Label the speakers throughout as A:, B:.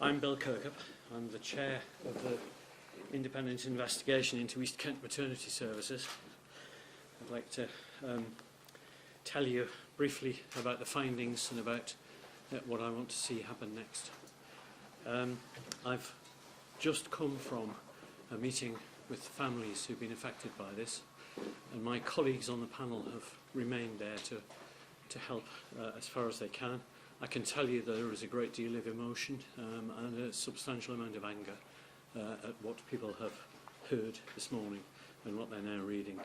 A: I'm Bill Kirkup. I'm the chair of the independent investigation into East Kent Maternity Services. I'd like to tell you briefly about the findings and about what I want to see happen next. I've just come from a meeting with families who've been affected by this, and my colleagues on the panel have remained there to help as far as they can. I can tell you that there is a great deal of emotion and a substantial amount of anger at what people have heard this morning and what they're now reading.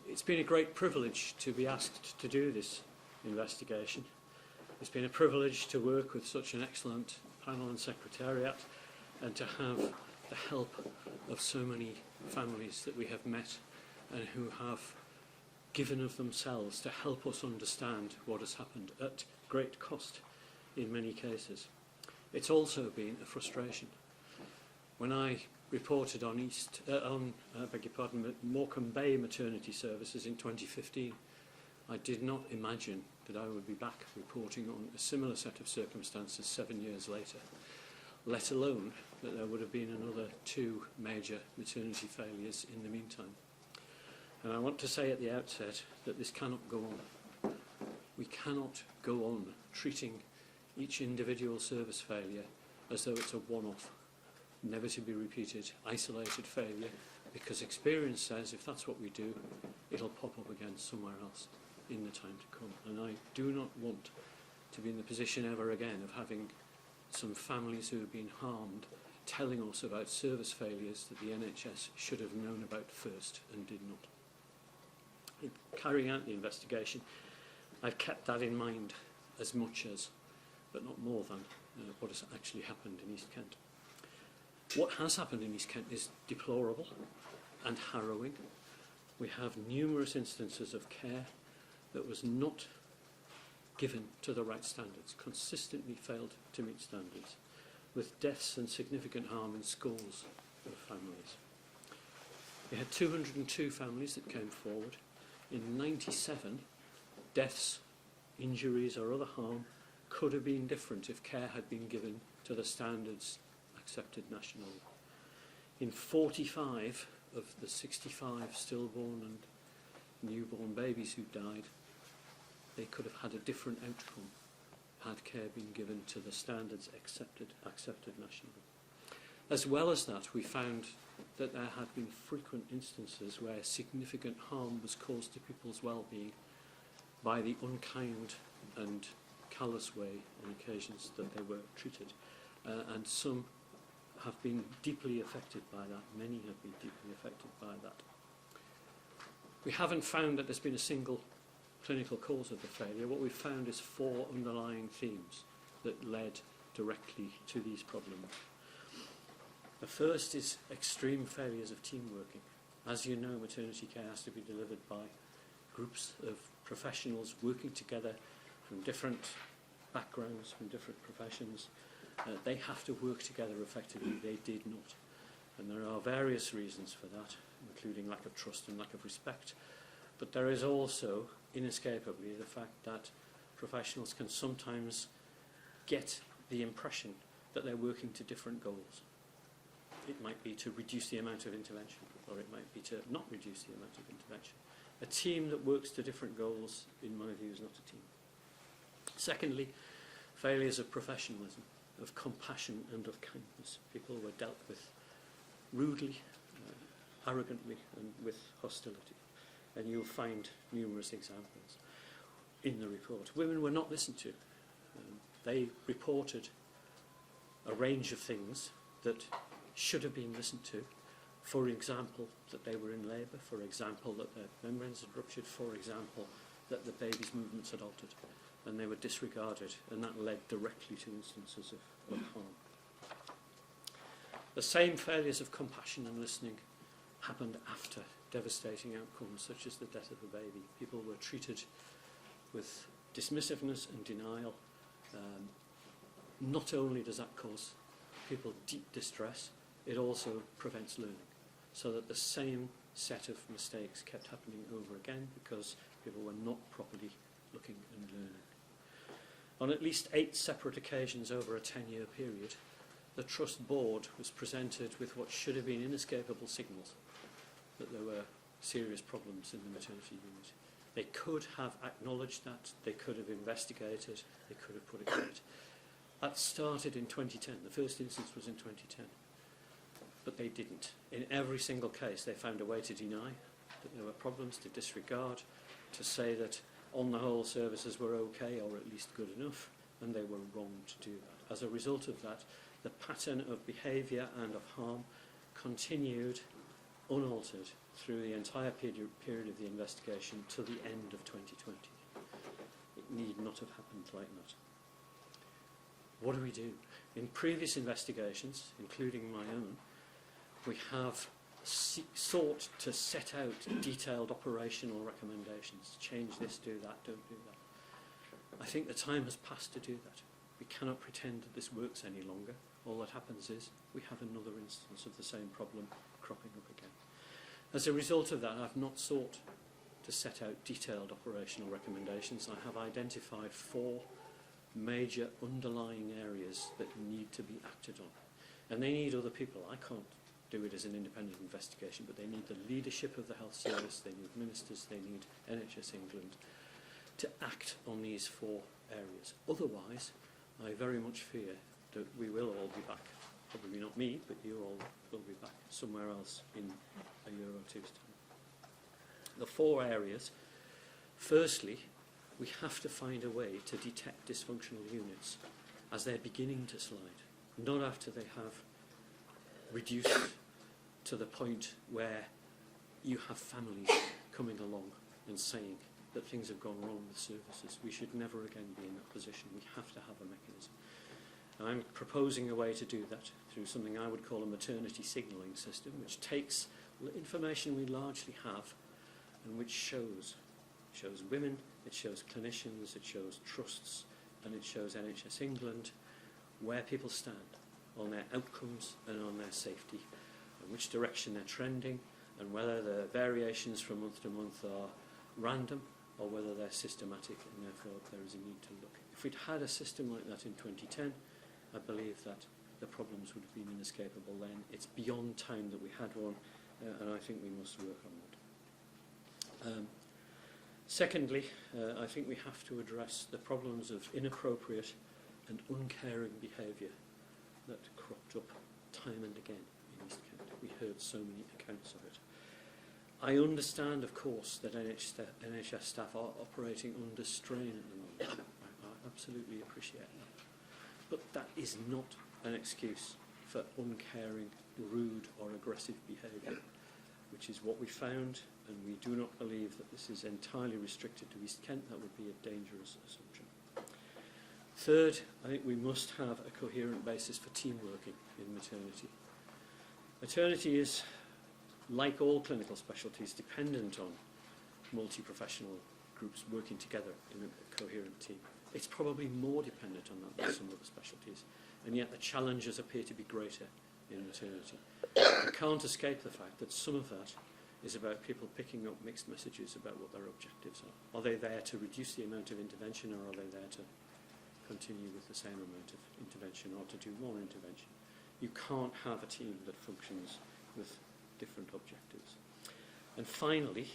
A: It's been a great privilege to be asked to do this investigation. It's been a privilege to work with such an excellent panel and secretariat and to have the help of so many families that we have met and who have given of themselves to help us understand what has happened at great cost in many cases. It's also been a frustration. When I reported on Morecambe Bay Maternity Services in 2015, I did not imagine that I would be back reporting on a similar set of circumstances 7 years later, let alone that there would have been another 2 major maternity failures in the meantime. And I want to say at the outset that this cannot go on. We cannot go on treating each individual service failure as though it's a one-off, never to be repeated, isolated failure, because experience says if that's what we do, it'll pop up again somewhere else in the time to come. And I do not want to be in the position ever again of having some families who have been harmed telling us about service failures that the NHS should have known about first and did not. In carrying out the investigation, I've kept that in mind as much as, but not more than, what has actually happened in East Kent. What has happened in East Kent is deplorable and harrowing. We have numerous instances of care that was not given to the right standards, consistently failed to meet standards, with deaths and significant harm in scores of families. We had 202 families that came forward. In 97, deaths, injuries or other harm could have been different if care had been given to the standards accepted nationally. In 45 of the 65 stillborn and newborn babies who died, they could have had a different outcome had care been given to the standards accepted nationally. As well as that, we found that there had been frequent instances where significant harm was caused to people's well-being by the unkind and callous way on occasions that they were treated. And some have been deeply affected by that. Many have been deeply affected by that. We haven't found that there's been a single clinical cause of the failure. What we've found is 4 underlying themes that led directly to these problems. The first is extreme failures of team working. As you know, maternity care has to be delivered by groups of professionals working together from different backgrounds, from different professions. They have to work together effectively. They did not. And there are various reasons for that, including lack of trust and lack of respect. But there is also, inescapably, the fact that professionals can sometimes get the impression that they're working to different goals. It might be to reduce the amount of intervention, or it might be to not reduce the amount of intervention. A team that works to different goals, in my view, is not a team. Secondly, failures of professionalism, of compassion and of kindness. People were dealt with rudely, arrogantly, and with hostility. And you'll find numerous examples in the report. Women were not listened to. They reported a range of things that should have been listened to. For example, that they were in labour. For example, that their membranes had ruptured. For example, that the baby's movements had altered. And they were disregarded, and that led directly to instances of harm. The same failures of compassion and listening happened after devastating outcomes, such as the death of a baby. People were treated with dismissiveness and denial. Not only does that cause people deep distress, it also prevents learning, so that the same set of mistakes kept happening over again because people were not properly looking and learning. On at least 8 separate occasions over a 10-year period, the Trust board was presented with what should have been inescapable signals that there were serious problems in the maternity unit. They could have acknowledged that, they could have investigated, they could have put it right. That started in 2010. The first instance was in 2010. But they didn't. In every single case, they found a way to deny that there were problems, to disregard, to say that on the whole services were okay or at least good enough, and they were wrong to do that. As a result of that, the pattern of behaviour and of harm continued unaltered through the entire period of the investigation till the end of 2020. It need not have happened like that. What do we do? In previous investigations, including my own, we have sought to set out detailed operational recommendations. Change this, do that, don't do that. I think the time has passed to do that. We cannot pretend that this works any longer. All that happens is we have another instance of the same problem cropping up again. As a result of that, I've not sought to set out detailed operational recommendations. I have identified 4 major underlying areas that need to be acted on. And they need other people. I can't do it as an independent investigation, but they need the leadership of the health service, they need ministers, they need NHS England to act on these 4 areas. Otherwise, I very much fear that we will all be back. Probably not me, but you all will be back somewhere else in a year or two's time. The 4 areas. Firstly, we have to find a way to detect dysfunctional units as they're beginning to slide, not after they have reduced to the point where you have families coming along and saying that things have gone wrong with services. We should never again be in that position. We have to have a mechanism. And I'm proposing a way to do that through something I would call a maternity signalling system, which takes information we largely have and which shows women, it shows clinicians, it shows trusts, and it shows NHS England where people stand on their outcomes and on their safety, and which direction they're trending, and whether the variations from month to month are random or whether they're systematic, and therefore there is a need to look. If we'd had a system like that in 2010, I believe that the problems would have been inescapable then. It's beyond time that we had one, and I think we must work on that. Secondly, I think we have to address the problems of inappropriate and uncaring behaviour that cropped up time and again in East Kent. We heard so many accounts of it. I understand, of course, that NHS staff are operating under strain at the moment. I absolutely appreciate that. But that is not an excuse for uncaring, rude or aggressive behaviour, which is what we found, and we do not believe that this is entirely restricted to East Kent. That would be a dangerous assumption. Third, I think we must have a coherent basis for team working in maternity. Maternity is, like all clinical specialties, dependent on multi-professional groups working together in a coherent team. It's probably more dependent on that than some other specialties, and yet the challenges appear to be greater in maternity. We can't escape the fact that some of that is about people picking up mixed messages about what their objectives are. Are they there to reduce the amount of intervention, or are they there to continue with the same amount of intervention or to do more intervention? You can't have a team that functions with different objectives. And finally,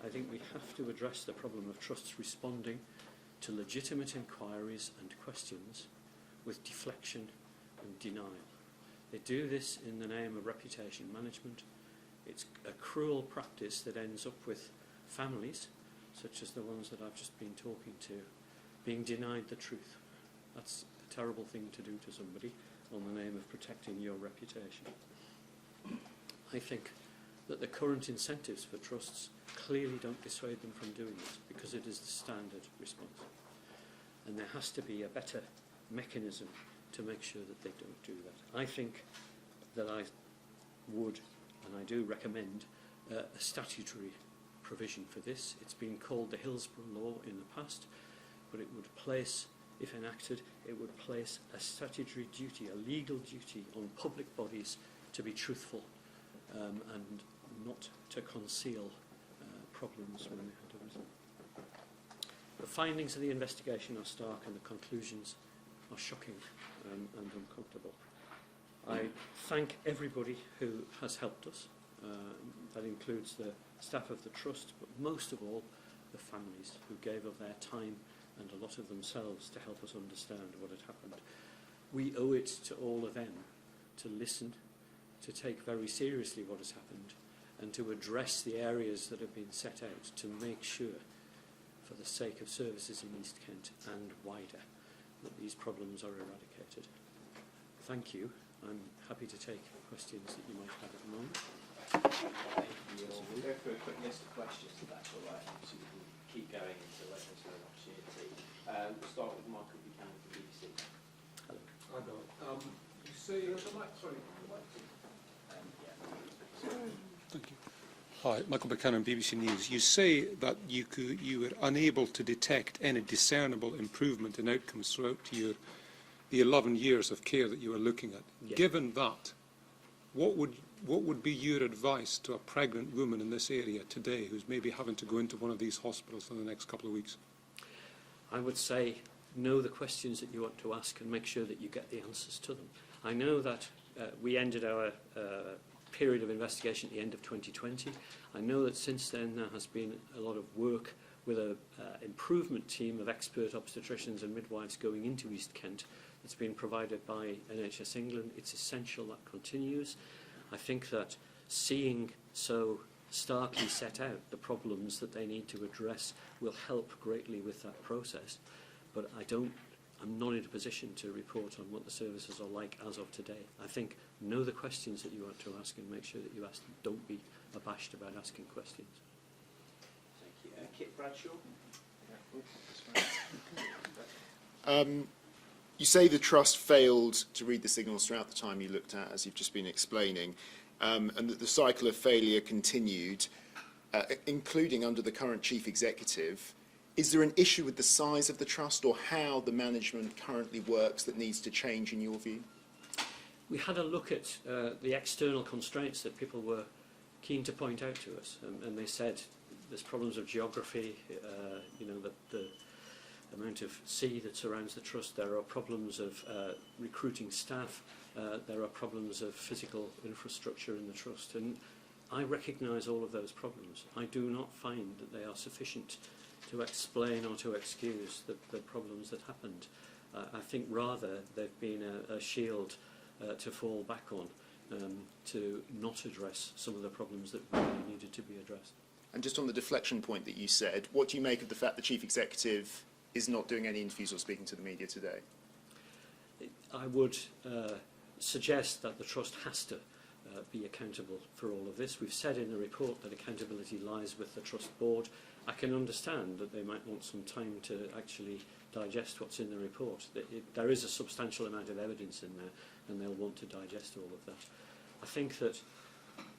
A: I think we have to address the problem of trusts responding to legitimate inquiries and questions with deflection and denial. They do this in the name of reputation management. It's a cruel practice that ends up with families, such as the ones that I've just been talking to, being denied the truth. That's a terrible thing to do to somebody on the name of protecting your reputation. I think that the current incentives for trusts clearly don't dissuade them from doing this, because it is the standard response. And there has to be a better mechanism to make sure that they don't do that. I think that I would, and I do recommend, a statutory provision for this. It's been called the Hillsborough Law in the past, but it would place, if enacted, it would place a statutory duty, a legal duty on public bodies to be truthful and not to conceal problems when they had arisen. The findings of the investigation are stark and the conclusions are shocking and uncomfortable. I thank everybody who has helped us. That includes the staff of the Trust, but most of all the families who gave of their time and a lot of themselves to help us understand what had happened. We owe it to all of them to listen, to take very seriously what has happened, and to address the areas that have been set out to make sure, for the sake of services in East Kent and wider, that these problems are eradicated. Thank you. I'm happy to take questions that you might have at the moment.
B: We'll go through a quick list of questions, if that's all right, so we can keep going until there's an opportunity. We'll start with Michael Buchanan from BBC.
C: Hi, Bill. You say, sorry,
D: Thank you. Hi, Michael Buchanan, BBC News. You say that you were unable to detect any discernible improvement in outcomes throughout the 11 years of care that you were looking at.
A: Yeah.
D: Given that, what would be your advice to a pregnant woman in this area today who's maybe having to go into one of these hospitals in the next couple of weeks?
A: I would say know the questions that you want to ask and make sure that you get the answers to them. I know that we ended our period of investigation at the end of 2020. I know that since then there has been a lot of work with an improvement team of expert obstetricians and midwives going into East Kent. It's been provided by NHS England. It's essential that continues. I think that seeing so starkly set out the problems that they need to address will help greatly with that process. But I'm not in a position to report on what the services are like as of today. I think know the questions that you want to ask and make sure that you ask them. Don't be abashed about asking questions.
B: Thank you. Kit Bradshaw.
E: You say the Trust failed to read the signals throughout the time you looked at, as you've just been explaining, and that the cycle of failure continued, including under the current Chief Executive. Is there an issue with the size of the Trust or how the management currently works that needs to change in your view?
A: We had a look at the external constraints that people were keen to point out to us, and they said there's problems of geography, the amount of sea that surrounds the Trust, there are problems of recruiting staff, there are problems of physical infrastructure in the Trust, and I recognise all of those problems. I do not find that they are sufficient to explain or to excuse the problems that happened. I think rather they've been a shield to fall back on to not address some of the problems that really needed to be addressed.
E: And just on the deflection point that you said, what do you make of the fact the Chief Executive is not doing any interviews or speaking to the media today?
A: I would suggest that the Trust has to be accountable for all of this. We've said in the report that accountability lies with the Trust Board. I can understand that they might want some time to actually digest what's in the report. There is a substantial amount of evidence in there, and they'll want to digest all of that. I think that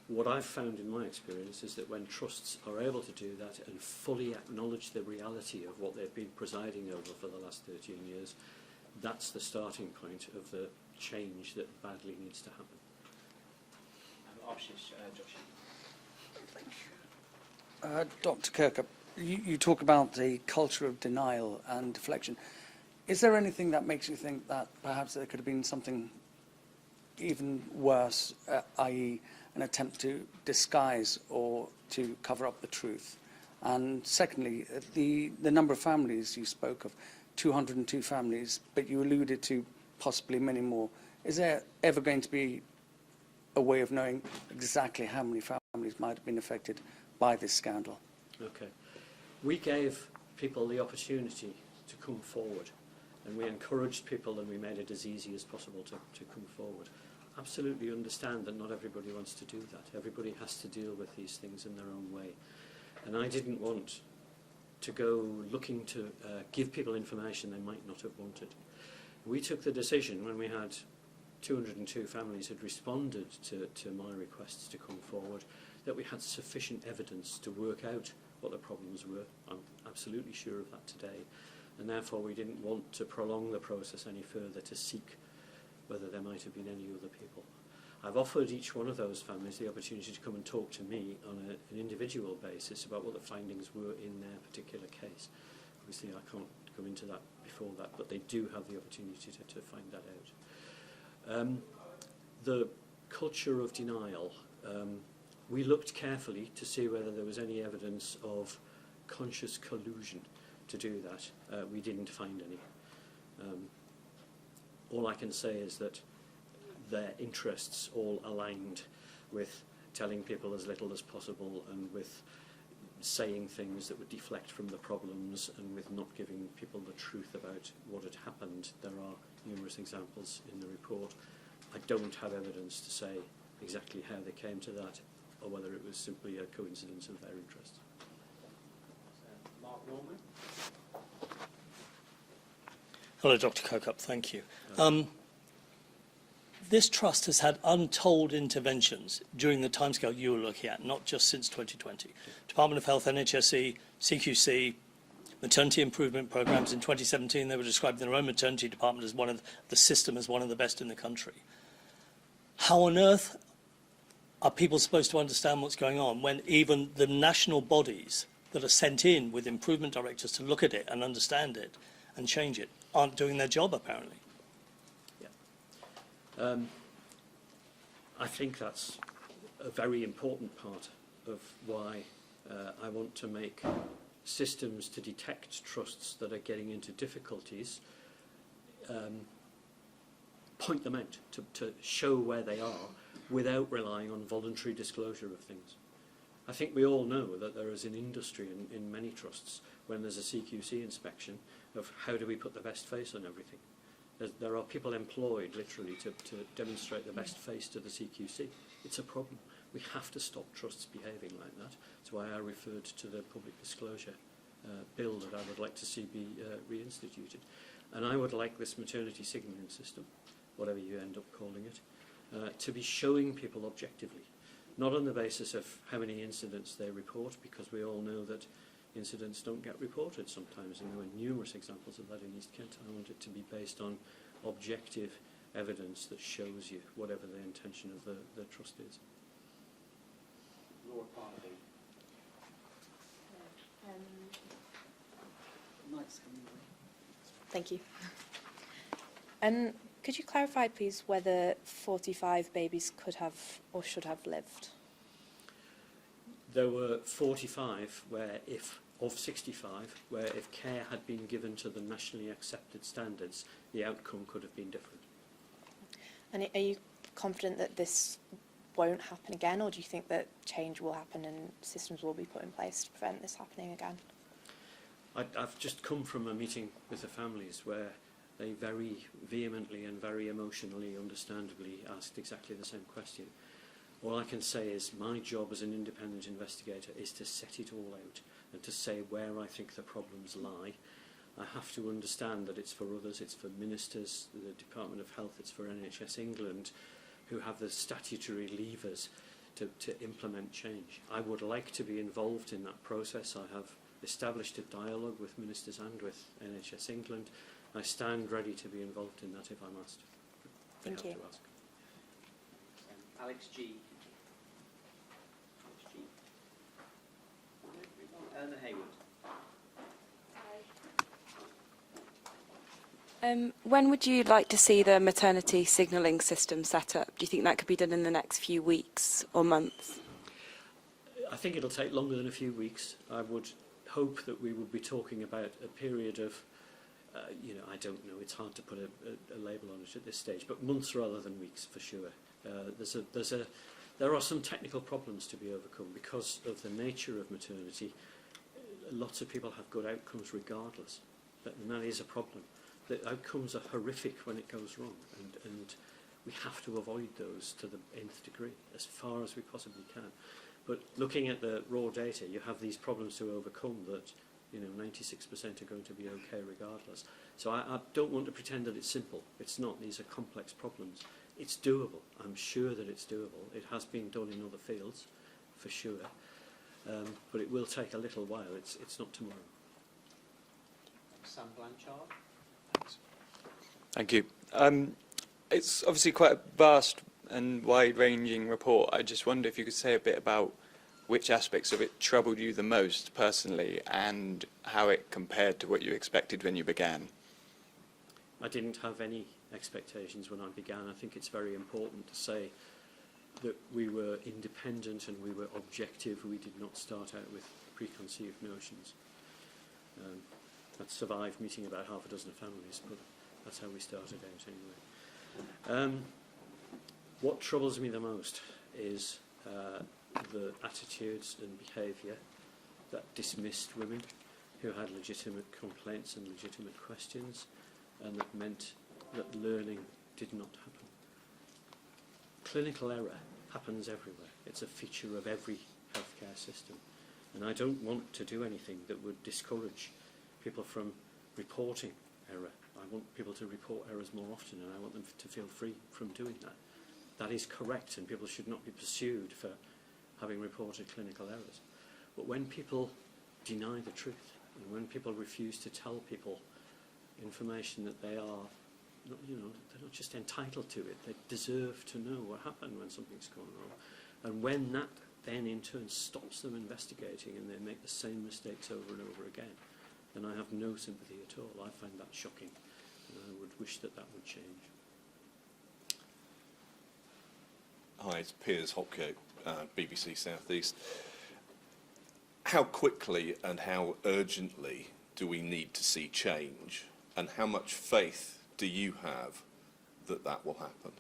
A: what I've found in my experience is that when trusts are able to do that and fully acknowledge the reality of what they've been presiding over for the last 13 years, that's the starting point of the change that badly needs to happen.
B: Josh.
F: Dr. Kirkup, you talk about the culture of denial and deflection. Is there anything that makes you think that perhaps there could have been something even worse, i.e. an attempt to disguise or to cover up the truth? And secondly, the number of families you spoke of, 202 families, but you alluded to possibly many more. Is there ever going to be a way of knowing exactly how many families might have been affected by this scandal?
A: Okay. We gave people the opportunity to come forward, and we encouraged people and we made it as easy as possible to come forward. Absolutely understand that not everybody wants to do that. Everybody has to deal with these things in their own way. And I didn't want to go looking to give people information they might not have wanted. We took the decision when we had 202 families had responded to my requests to come forward, that we had sufficient evidence to work out what the problems were. I'm absolutely sure of that today. And therefore we didn't want to prolong the process any further to seek whether there might have been any other people. I've offered each one of those families the opportunity to come and talk to me on an individual basis about what the findings were in their particular case. We obviously I can't go into that before that, but they do have the opportunity to find that out. The culture of denial, we looked carefully to see whether there was any evidence of conscious collusion to do that. We didn't find any. All I can say is that their interests all aligned with telling people as little as possible and with saying things that would deflect from the problems and with not giving people the truth about what had happened. There are numerous examples in the report. I don't have evidence to say exactly how they came to that or whether it was simply a coincidence of their interests.
B: Mark Norman.
G: Hello, Dr. Kokup. Thank you. This trust has had untold interventions during the timescale you were looking at, not just since 2020. Department of Health, NHSE, CQC, maternity improvement programs. In 2017, they were describing their own maternity department as one of the system as one of the best in the country. How on earth are people supposed to understand what's going on when even the national bodies that are sent in with improvement directors to look at it and understand it and change it aren't doing their job, apparently?
A: I think that's a very important part of why I want to make systems to detect trusts that are getting into difficulties, point them out, to show where they are without relying on voluntary disclosure of things. I think we all know that there is an industry in many trusts when there's a CQC inspection of how do we put the best face on everything. There are people employed literally to demonstrate the best face to the CQC. It's a problem. We have to stop trusts behaving like that. That's why I referred to the public disclosure bill that I would like to see be reinstituted. And I would like this maternity signalling system, whatever you end up calling it, to be showing people objectively, not on the basis of how many incidents they report, because we all know that incidents don't get reported sometimes, and there were numerous examples of that in East Kent. I want it to be based on objective evidence that shows you whatever the intention of the trust is.
B: Laura Parnaby.
H: Thank you. Could you clarify, please, whether 45 babies could have or should have lived?
A: There were 45 where, of 65, where if care had been given to the nationally accepted standards, the outcome could have been different.
H: And are you confident that this won't happen again, or do you think that change will happen and systems will be put in place to prevent this happening again?
A: I've just come from a meeting with the families where they very vehemently and very emotionally, understandably, asked exactly the same question. All I can say is my job as an independent investigator is to set it all out and to say where I think the problems lie. I have to understand that it's for others, it's for ministers, the Department of Health, it's for NHS England, who have the statutory levers to implement change. I would like to be involved in that process. I have established a dialogue with ministers and with NHS England. I stand ready to be involved in that if I'm asked.
H: Thank you.
A: To ask.
B: Alex G. Alex G. Eleanor Hayward.
I: When would you like to see the maternity signalling system set up? Do you think that could be done in the next few weeks or months?
A: I think it'll take longer than a few weeks. I would hope that we would be talking about a period of, I don't know, it's hard to put a label on it at this stage, but months rather than weeks for sure. There are some technical problems to be overcome because of the nature of maternity. Lots of people have good outcomes regardless, and that is a problem. The outcomes are horrific when it goes wrong, and we have to avoid those to the nth degree as far as we possibly can. But looking at the raw data, you have these problems to overcome that 96% are going to be okay regardless. So I don't want to pretend that it's simple. It's not. These are complex problems. It's doable. I'm sure that it's doable. It has been done in other fields, for sure. But it will take a little while. It's not tomorrow.
B: Sam Blanchard.
J: Thank you. It's obviously quite a vast and wide-ranging report. I just wonder if you could say a bit about which aspects of it troubled you the most personally, and how it compared to what you expected when you began?
A: I didn't have any expectations when I began. I think it's very important to say that we were independent and we were objective. We did not start out with preconceived notions. That survived meeting about half a dozen families, but that's how we started out anyway. What troubles me the most is the attitudes and behaviour that dismissed women who had legitimate complaints and legitimate questions, and that meant that learning did not happen. Clinical error happens everywhere. It's a feature of every healthcare system. And I don't want to do anything that would discourage people from reporting error. I want people to report errors more often, and I want them to feel free from doing that. That is correct, and people should not be pursued for having reported clinical errors. But when people deny the truth, and when people refuse to tell people information that they are, not, they're not just entitled to it, they deserve to know what happened when something's gone wrong. And when that then in turn stops them investigating and they make the same mistakes over and over again, then I have no sympathy at all. I find that shocking, and I would wish that that would change.
K: Hi, it's Piers Hopkirk, BBC South East. How quickly and how urgently do we need to see change, and how much faith do you have that that will happen?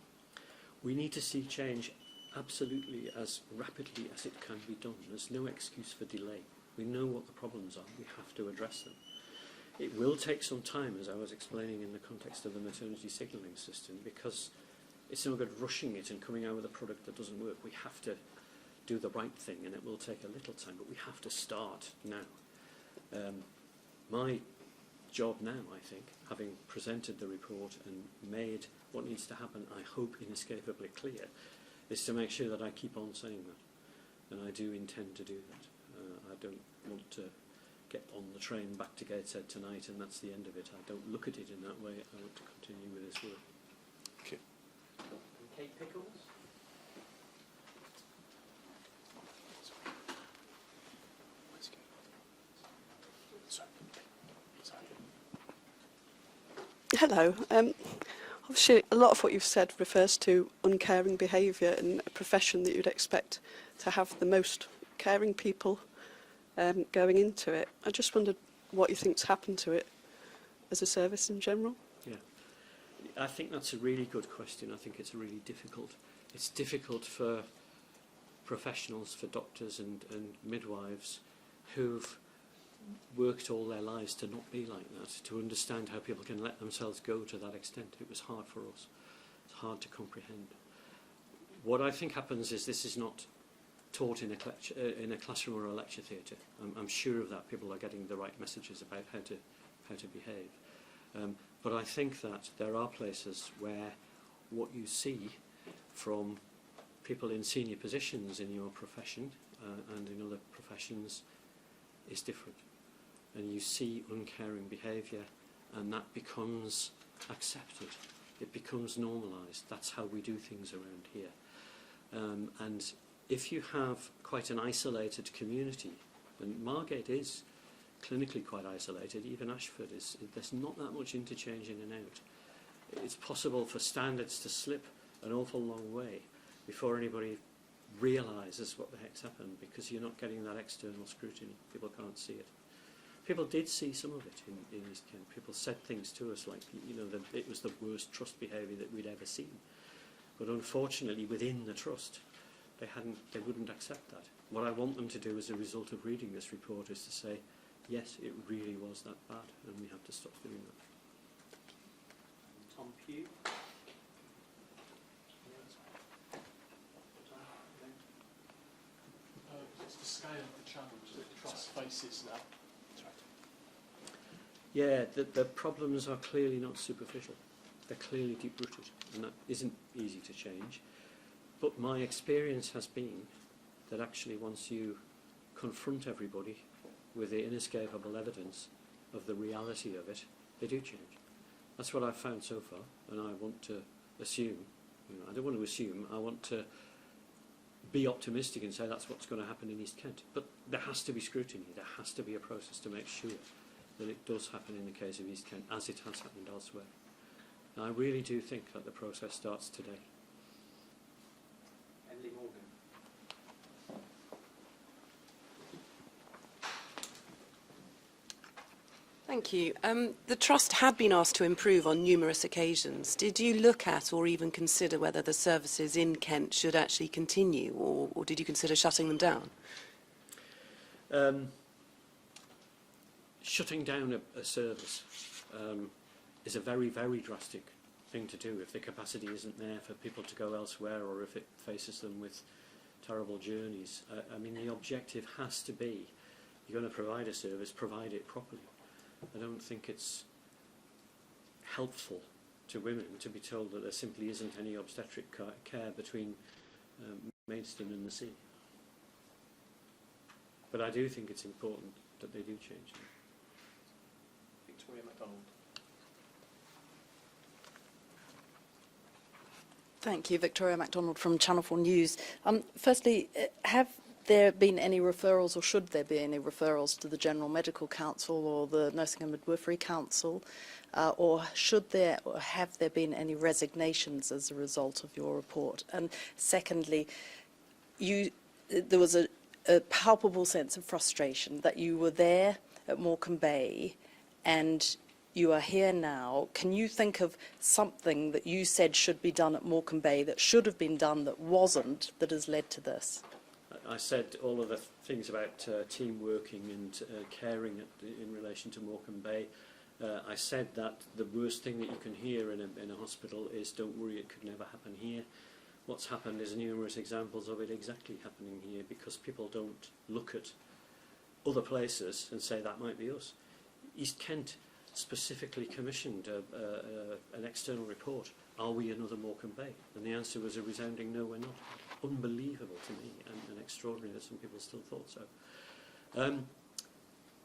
A: We need to see change absolutely as rapidly as it can be done. There's no excuse for delay. We know what the problems are. We have to address them. It will take some time, as I was explaining in the context of the maternity signalling system, because it's no good rushing it and coming out with a product that doesn't work. We have to do the right thing, and it will take a little time, but we have to start now. My job now, I think, having presented the report and made what needs to happen, I hope, inescapably clear, is to make sure that I keep on saying that. And I do intend to do that. I don't want to get on the train back to Gateshead tonight and that's the end of it. I don't look at it in that way. I want to continue with this work.
K: Okay.
B: Kate Pickles?
L: Hello. Obviously, a lot of what you've said refers to uncaring behaviour in a profession that you'd expect to have the most caring people going into it. I just wondered what you think's happened to it as a service in general.
A: Yeah, I think that's a really good question. I think it's really difficult. It's difficult for professionals, for doctors and midwives who've worked all their lives to not be like that, to understand how people can let themselves go to that extent. It was hard for us. It's hard to comprehend. What I think happens is this is not taught in a classroom or a lecture theatre. I'm sure of that. People are getting the right messages about how to behave. But I think that there are places where what you see from people in senior positions in your profession and in other professions is different. And you see uncaring behaviour, and that becomes accepted. It becomes normalised. That's how we do things around here. And if you have quite an isolated community, and Margate is clinically quite isolated, even Ashford is, there's not that much interchange in and out. It's possible for standards to slip an awful long way before anybody realises what the heck's happened, because you're not getting that external scrutiny. People can't see it. People did see some of it in East Kent. People said things to us like, that it was the worst trust behaviour that we'd ever seen. But unfortunately, within the trust, they wouldn't accept that. What I want them to do as a result of reading this report is to say, yes, it really was that bad, and we have to stop doing that.
B: Tom Pugh?
C: It's the scale of the challenge that the Trust faces now.
A: Yeah, the problems are clearly not superficial. They're clearly deep-rooted, and that isn't easy to change. But my experience has been that actually once you confront everybody with the inescapable evidence of the reality of it, they do change. That's what I've found so far, and I want to assume, I don't want to assume, I want to be optimistic and say that's what's going to happen in East Kent. But there has to be scrutiny. There has to be a process to make sure that it does happen in the case of East Kent, as it has happened elsewhere. And I really do think that the process starts today.
B: Emily Morgan.
M: Thank you. The Trust had been asked to improve on numerous occasions. Did you look at or even consider whether the services in Kent should actually continue, or did you consider shutting them down?
A: Shutting down a service is a very, very drastic thing to do if the capacity isn't there for people to go elsewhere, or if it faces them with terrible journeys. I mean, the objective has to be, you're going to provide a service, provide it properly. I don't think it's helpful to women to be told that there simply isn't any obstetric care between Maidstone and the sea. But I do think it's important that they do change that.
C: Victoria MacDonald.
N: Thank you, Victoria MacDonald from Channel 4 News. Firstly, have there been any referrals, or should there be any referrals to the General Medical Council or the Nursing and Midwifery Council, or should there, or have there been any resignations as a result of your report? And secondly, there was a palpable sense of frustration that you were there at Morecambe Bay and you are here now. Can you think of something that you said should be done at Morecambe Bay that should have been done that wasn't, that has led to this?
A: I said all of the things about team working and caring in relation to Morecambe Bay. I said that the worst thing that you can hear in a hospital is, don't worry, it could never happen here. What's happened is numerous examples of it exactly happening here, because people don't look at other places and say that might be us. East Kent specifically commissioned an external report. Are we another Morecambe Bay? And the answer was a resounding no, we're not. Unbelievable to me, and extraordinary that some people still thought so.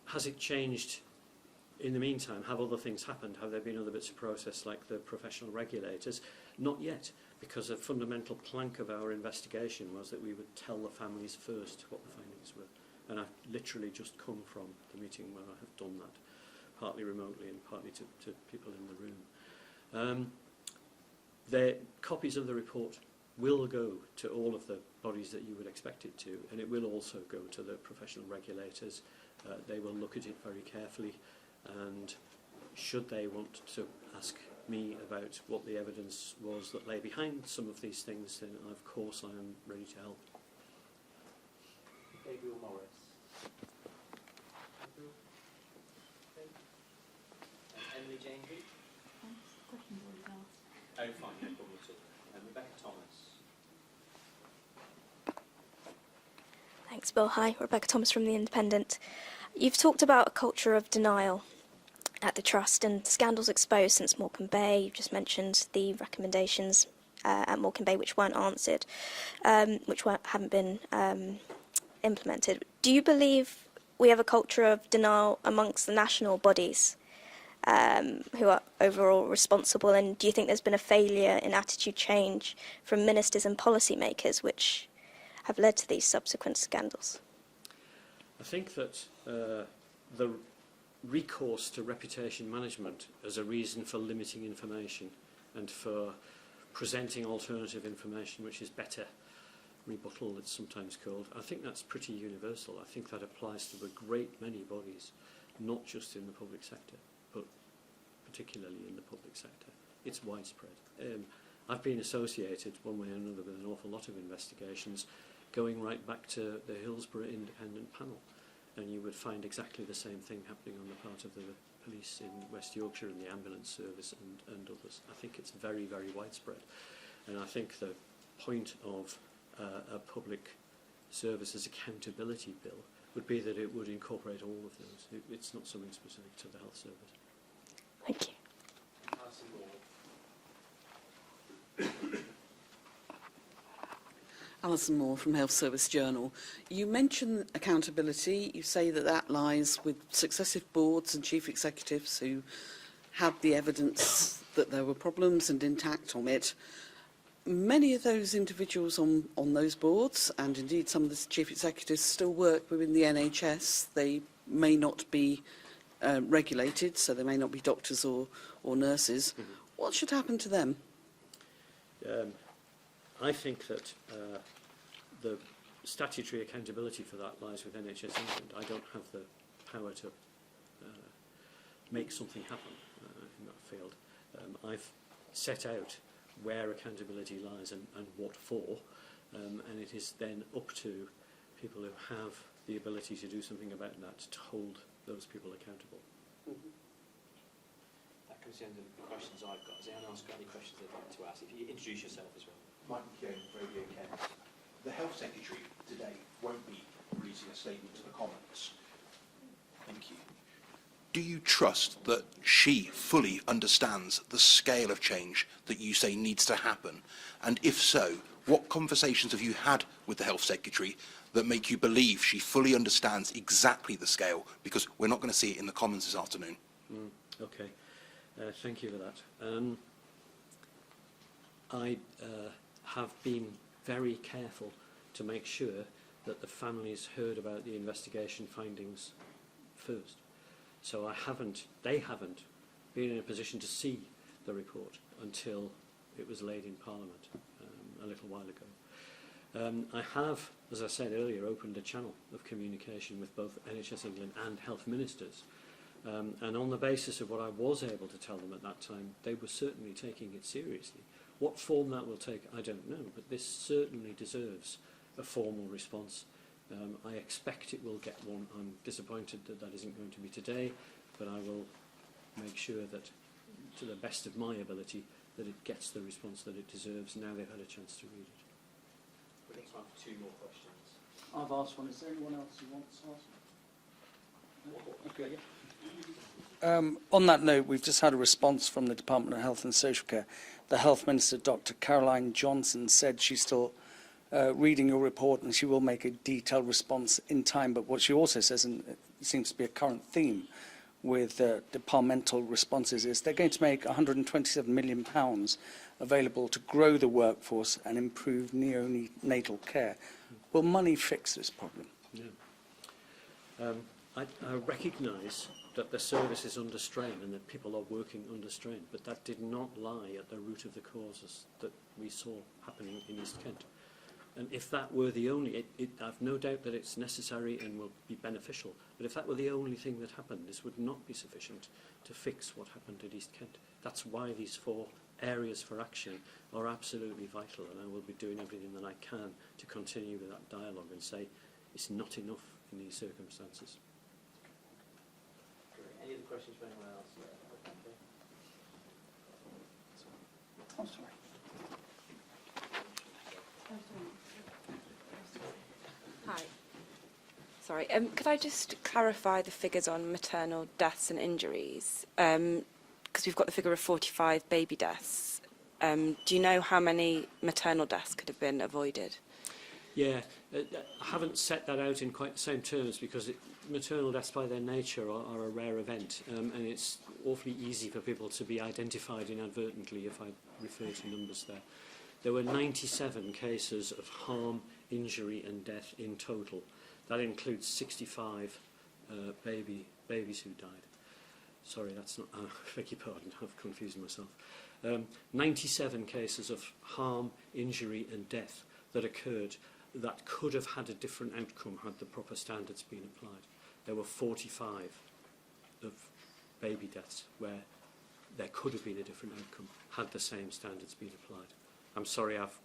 A: Has it changed in the meantime? Have other things happened? Have there been other bits of process like the professional regulators? Not yet, because a fundamental plank of our investigation was that we would tell the families first what the findings were. And I've literally just come from the meeting where I have done that, partly remotely and partly to people in the room. The copies of the report will go to all of the bodies that you would expect it to, and it will also go to the professional regulators. They will look at it very carefully, and should they want to ask me about what the evidence was that lay behind some of these things, then of course I am ready to help.
B: Gabriel Morris. Emily Jane Reed.
O: Question's already asked.
B: Oh, fine, no problem at all. Rebecca Thomas.
O: Thanks, Bill. Hi, Rebecca Thomas from The Independent. You've talked about a culture of denial at the Trust and scandals exposed since Morecambe Bay. You've just mentioned the recommendations at Morecambe Bay which weren't answered, which haven't been implemented. Do you believe we have a culture of denial amongst the national bodies who are overall responsible, and do you think there's been a failure in attitude change from ministers and policymakers which have led to these subsequent scandals?
A: I think that the recourse to reputation management as a reason for limiting information and for presenting alternative information, which is better rebuttal, it's sometimes called, I think that's pretty universal. I think that applies to a great many bodies, not just in the public sector, but particularly in the public sector. It's widespread. I've been associated one way or another with an awful lot of investigations, going right back to the Hillsborough Independent Panel, and you would find exactly the same thing happening on the part of the police in West Yorkshire and the ambulance service and others. I think it's very, very widespread, and I think the point of a public services accountability bill would be that it would incorporate all of those. It's not something specific to the health service.
O: Thank you.
P: Alison Moore from Health Service Journal. You mention accountability. You say that that lies with successive boards and chief executives who had the evidence that there were problems and didn't act on it. many of those individuals on those boards, and indeed some of the chief executives, still work within the NHS. They may not be regulated, so they may not be doctors or nurses.
A: Mm-hmm.
P: What should happen to them?
A: I think that the statutory accountability for that lies with NHS England. I don't have the power to make something happen in that field. I've set out where accountability lies and what for, and it is then up to people who have the ability to do something about that to hold those people accountable.
B: That comes to the end of the questions I've got. Has anyone else got any questions they'd like to ask? If you introduce yourself as well.
Q: Michael Keown, Radio Kent. The Health Secretary today won't be releasing a statement to the Commons. Thank you. Do you trust that she fully understands the scale of change that you say needs to happen? And if so, what conversations have you had with the Health Secretary that make you believe she fully understands exactly the scale? Because we're not going to see it in the Commons this afternoon.
A: Okay, thank you for that. I have been very careful to make sure that the families heard about the investigation findings first. So they haven't been in a position to see the report until it was laid in Parliament a little while ago. I have, as I said earlier, opened a channel of communication with both NHS England and health ministers. And on the basis of what I was able to tell them at that time, they were certainly taking it seriously. What form that will take, I don't know, but this certainly deserves a formal response. I expect it will get one. I'm disappointed that that isn't going to be today, but I will make sure that, to the best of my ability, that it gets the response that it deserves now they've had a chance to read it.
B: We've got time for 2 more questions.
F: I've asked one. Is there anyone else who wants to ask? Okay, yeah. On that note, we've just had a response from the Department of Health and Social Care. The Health Minister, Dr. Caroline Johnson, said she's still reading your report and she will make a detailed response in time. But what she also says, and it seems to be a current theme with departmental responses, is they're going to make £127 million available to grow the workforce and improve neonatal care. Will money fix this problem?
A: Yeah. I recognise that the service is under strain and that people are working under strain, but that did not lie at the root of the causes that we saw happening in East Kent. And if that were the only, I've no doubt that it's necessary and will be beneficial, but if that were the only thing that happened, this would not be sufficient to fix what happened at East Kent. That's why these 4 areas for action are absolutely vital, and I will be doing everything that I can to continue with that dialogue and say it's not enough in these circumstances.
B: Any other questions for anyone else?
F: I'm sorry.
I: Hi. Sorry, could I just clarify the figures on maternal deaths and injuries? Because we've got the figure of 45 baby deaths. Do you know how many maternal deaths could have been avoided?
A: Yeah, I haven't set that out in quite the same terms because maternal deaths by their nature are a rare event, and it's awfully easy for people to be identified inadvertently if I refer to numbers there. There were 97 cases of harm, injury and death in total. That includes 65 babies who died. Sorry, that's not, I beg your pardon, I've confused myself. 97 cases of harm, injury and death that occurred that could have had a different outcome had the proper standards been applied. There were 45 of baby deaths where there could have been a different outcome had the same standards been applied. I'm sorry, I've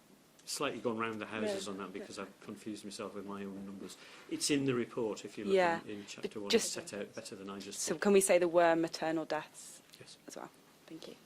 A: slightly gone round the houses on that because I've confused myself with my own numbers. It's in the report if you look in chapter 1. It's set out better than I just
I: So
A: thought.
I: can we say there were maternal deaths
A: Yes.
I: as well? Thank you.